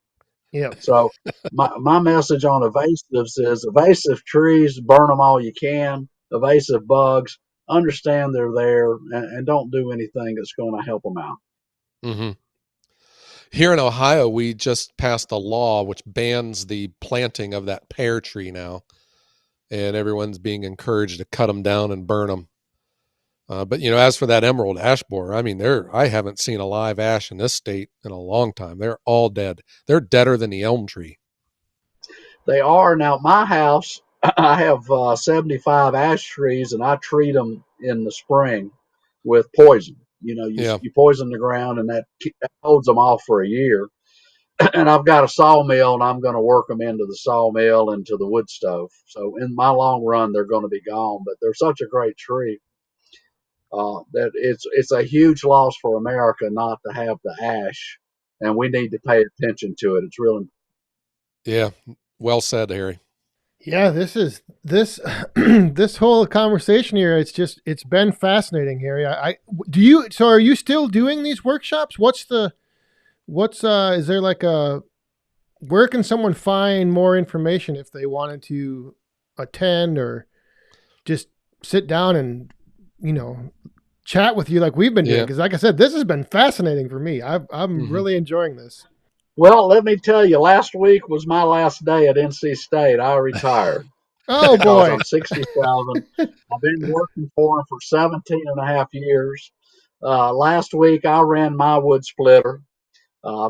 S2: Yep.
S3: So my message on evasives is evasive trees, burn them all you can. Evasive bugs, understand they're there and don't do anything that's going to help them out.
S1: Hmm. Here in Ohio, we just passed a law which bans the planting of that pear tree now, and everyone's being encouraged to cut them down and burn them. But as for that emerald ash borer, I mean, I haven't seen a live ash in this state in a long time. They're all dead. They're deader than the elm tree.
S3: They are now. My house, I have 75 ash trees, and I treat them in the spring with poison.
S1: Yeah.
S3: You poison the ground, and that holds them off for a year. And I've got a sawmill, and I'm going to work them into the sawmill and to the wood stove. So in my long run, they're going to be gone. But they're such a great tree that it's a huge loss for America not to have the ash, and we need to pay attention to it. It's really
S1: Yeah. Well said, Harry.
S2: Yeah, this this whole conversation here. It's been fascinating, Harry. I do you. So, are you still doing these workshops? What's is there like a where can someone find more information if they wanted to attend or just sit down and you know chat with you like we've been doing?
S1: Yeah.
S2: Because, like I said, this has been fascinating for me. I'm
S1: Hmm.
S2: really enjoying this.
S3: Well, let me tell you, last week was my last day at NC State. I retired
S2: Oh
S3: because
S2: boy.
S3: I'm 67. I've been working for them for 17 and a half years. Last week, I ran my wood splitter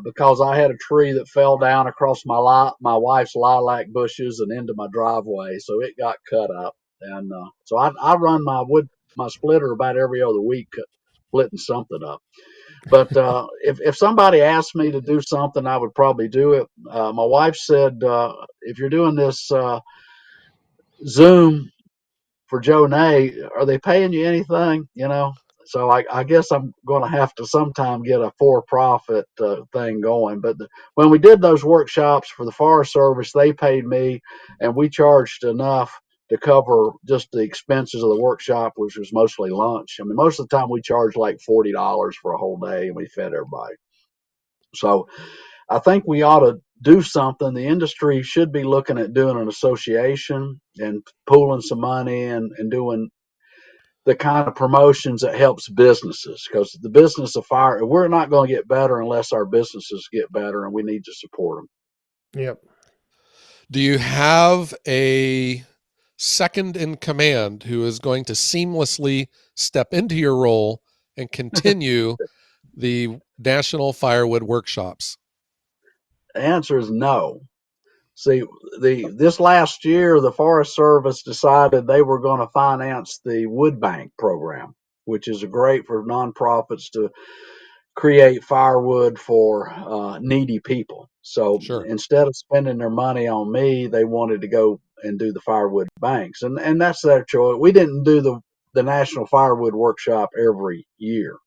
S3: because I had a tree that fell down across my wife's lilac bushes and into my driveway, so it got cut up. And so I run my splitter about every other week, splitting something up. But if somebody asked me to do something, I would probably do it. My wife said, if you're doing this Zoom for Joe Nay, are they paying you anything? So I guess I'm going to have to sometime get a for-profit thing going. But when we did those workshops for the Forest Service, they paid me, and we charged enough to cover just the expenses of the workshop, which was mostly lunch. I mean, most of the time we charged like $40 for a whole day, and we fed everybody. So I think we ought to do something. The industry should be looking at doing an association and pooling some money and doing the kind of promotions that helps businesses, because the business of fire, we're not going to get better unless our businesses get better, and we need to support them.
S2: Yep.
S1: Do you have a second in command who is going to seamlessly step into your role and continue the National Firewood Workshops?
S3: The answer is no. See, this last year, the Forest Service decided they were going to finance the Wood Bank program, which is great for nonprofits to create firewood for needy people. So
S1: Sure.
S3: instead of spending their money on me, they wanted to go and do the firewood banks, and that's their choice. We didn't do the National Firewood Workshop every year.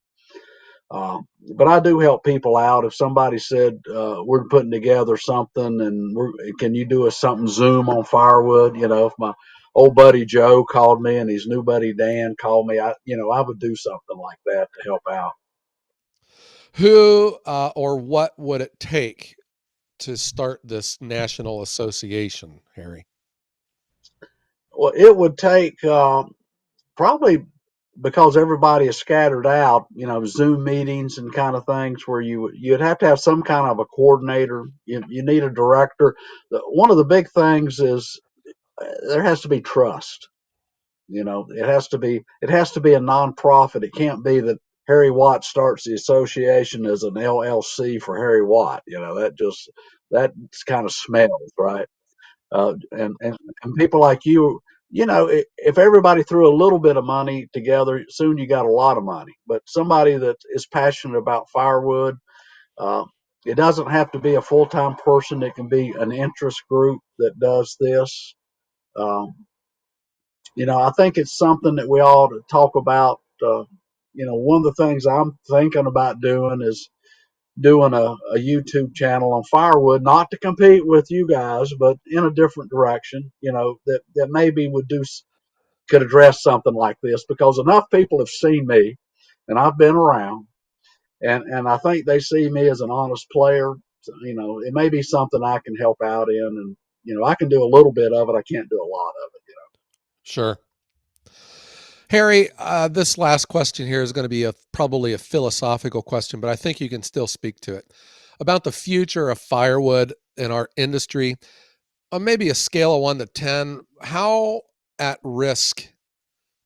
S3: But I do help people out. If somebody said we're putting together something and can you do us something Zoom on firewood? If my old buddy Joe called me and his new buddy Dan called me, I would do something like that to help out.
S1: Who or what would it take to start this national association, Harry?
S3: Well, it would take probably, because everybody is scattered out, Zoom meetings and kind of things where you'd have to have some kind of a coordinator. You need a director. One of the big things is there has to be trust. It has to be a nonprofit. It can't be that Harry Watt starts the association as an LLC for Harry Watt. That kind of smells, right? And people like you, if everybody threw a little bit of money together, soon you got a lot of money. But somebody that is passionate about firewood, uh, it doesn't have to be a full time person. It can be an interest group that does this. Um, I think it's something that we ought to talk about. One of the things I'm thinking about doing is doing a YouTube channel on firewood, not to compete with you guys, but in a different direction. That maybe could address something like this, because enough people have seen me, and I've been around, and I think they see me as an honest player. So, it may be something I can help out in, and I can do a little bit of it. I can't do a lot of it.
S1: Sure. Harry, this last question here is going to be probably a philosophical question, but I think you can still speak to it. About the future of firewood in our industry, on maybe a scale of 1 to 10, how at risk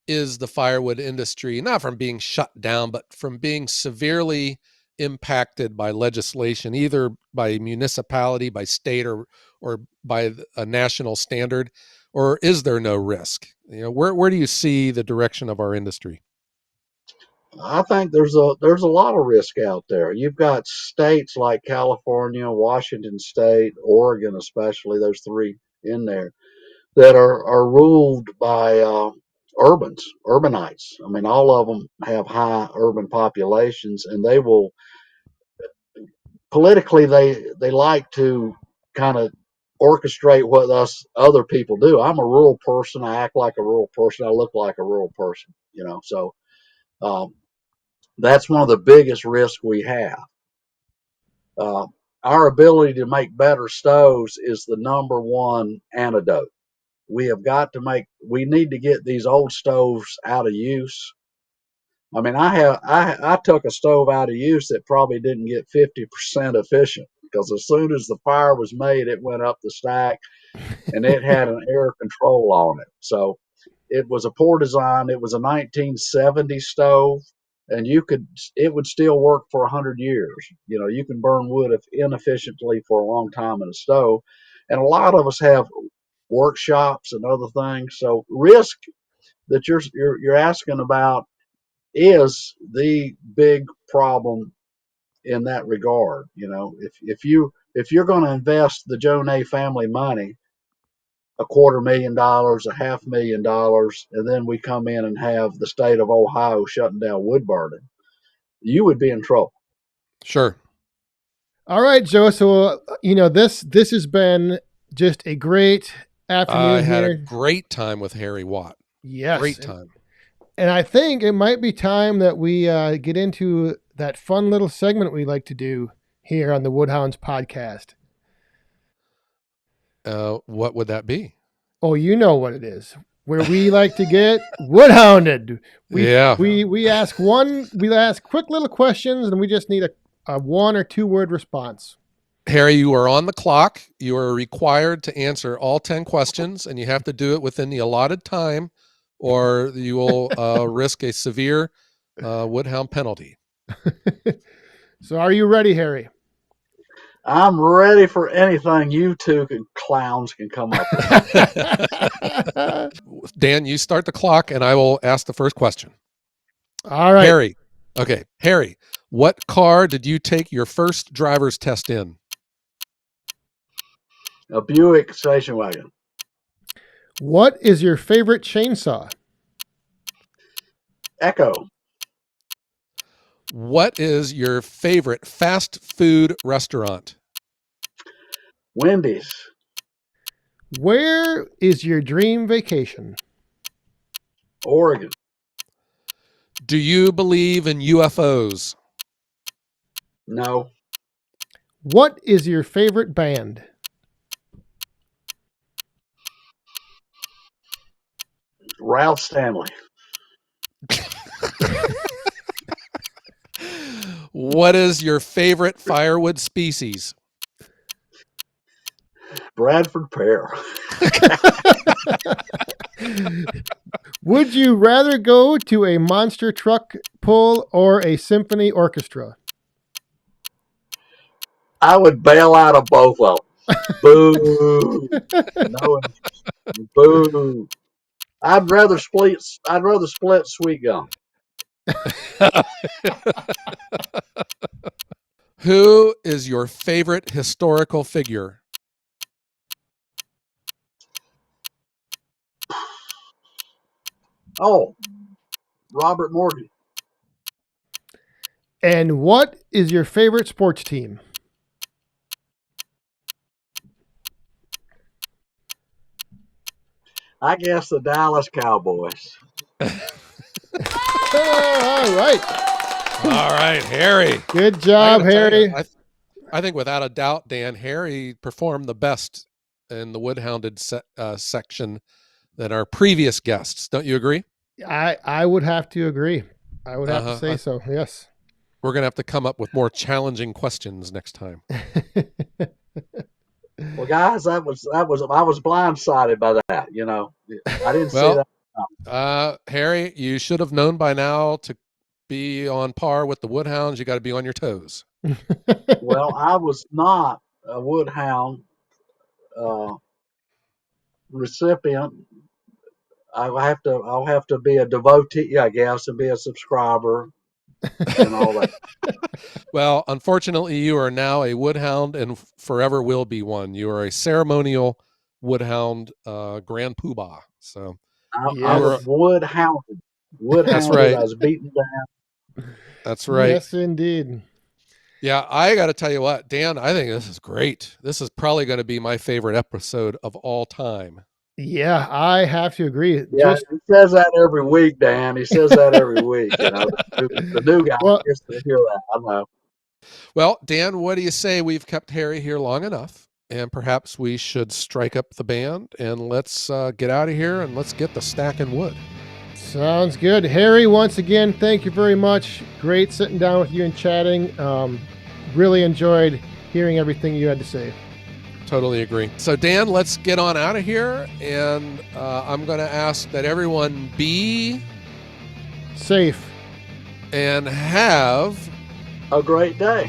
S1: is the firewood industry, not from being shut down, but from being severely impacted by legislation, either by municipality, by state, or by a national standard? Or is there no risk? Where do you see the direction of our industry?
S3: I think there's a lot of risk out there. You've got states like California, Washington State, Oregon, especially. There's three in there that are ruled by urbanites. I mean, all of them have high urban populations, and they will politically they like to kind of orchestrate what us other people do. I'm a rural person. I act like a rural person. I look like a rural person. So um, that's one of the biggest risks we have. Uh, our ability to make better stoves is the number one antidote. We need to get these old stoves out of use. I mean, I took a stove out of use that probably didn't get 50% efficient, because as soon as the fire was made, it went up the stack, and it had an air control on it. So it was a poor design. It was a 1970 stove, and it would still work for 100 years. You can burn wood inefficiently for a long time in a stove, and a lot of us have workshops and other things. So risk that you're asking about is the big problem in that regard. If you're going to invest the Jonay family money, $250,000, $500,000, and then we come in and have the state of Ohio shutting down wood burning, you would be in trouble.
S1: Sure.
S2: All right, Joe. So this has been just a great afternoon
S1: I had a
S2: here.
S1: great time with Harry Watt.
S2: Yes,
S1: Great time.
S2: And I think it might be time that we get into that fun little segment we like to do here on the Woodhounds podcast.
S1: What would that be?
S2: Oh, you know what it is. Where we like to get woodhounded. We ask quick little questions, and we just need a 1 or 2 word response.
S1: Harry, you are on the clock. You are required to answer all 10 questions, and you have to do it within the allotted time, or you will risk a severe woodhound penalty.
S2: So are you ready, Harry?
S3: I'm ready for anything you two clowns can come up with.
S1: Dan, you start the clock, and I will ask the first question.
S2: All right.
S1: Harry. Okay. Harry, what car did you take your first driver's test in?
S3: A Buick station wagon.
S2: What is your favorite chainsaw?
S3: Echo.
S1: What is your favorite fast food restaurant?
S3: Wendy's.
S2: Where is your dream vacation?
S3: Oregon.
S1: Do you believe in UFOs?
S3: No.
S2: What is your favorite band?
S3: Ralph Stanley.
S1: What is your favorite firewood species?
S3: Bradford pear.
S2: Would you rather go to a monster truck pull or a symphony orchestra?
S3: I would bail out of both of them. Boo. No. Boo. I'd rather split sweet gum.
S1: Who is your favorite historical figure?
S3: Oh, Robert Morgan.
S2: And what is your favorite sports team?
S3: I guess the Dallas Cowboys.
S2: All right.
S1: All right, Harry.
S2: Good job, Harry.
S1: I think without a doubt, Dan, Harry performed the best in the woodhounded section than our previous guests. Don't you agree?
S2: I would have to agree. I would have to say so. Yes.
S1: We're going to have to come up with more challenging questions next time.
S3: Well, guys, I was blindsided by that. You know, I didn't see that.
S1: Harry, you should have known by now to be on par with the woodhounds. You got to be on your toes.
S3: Well, I was not a woodhound recipient. I'll have to be a devotee, I guess, and be a subscriber and all that.
S1: Well, unfortunately, you are now a woodhound and forever will be one. You are a ceremonial woodhound grand poobah. So
S3: I was woodhounded.
S1: That's right.
S3: I was beaten down.
S1: That's right.
S2: Yes, indeed.
S1: Yeah, I got to tell you what, Dan, I think this is great. This is probably going to be my favorite episode of all time.
S2: Yeah, I have to agree.
S3: Yeah, he says that every week, Dan. He says that every week. You know, the new guy gets to hear that. I know.
S1: Well, Dan, what do you say we've kept Harry here long enough, and perhaps we should strike up the band and let's get out of here and let's get the stacking wood.
S2: Sounds good. Harry, once again, thank you very much. Great sitting down with you and chatting. Really enjoyed hearing everything you had to say.
S1: Totally agree. So, Dan, let's get on out of here. And I'm going to ask that everyone be
S2: safe
S1: and have
S3: a great day.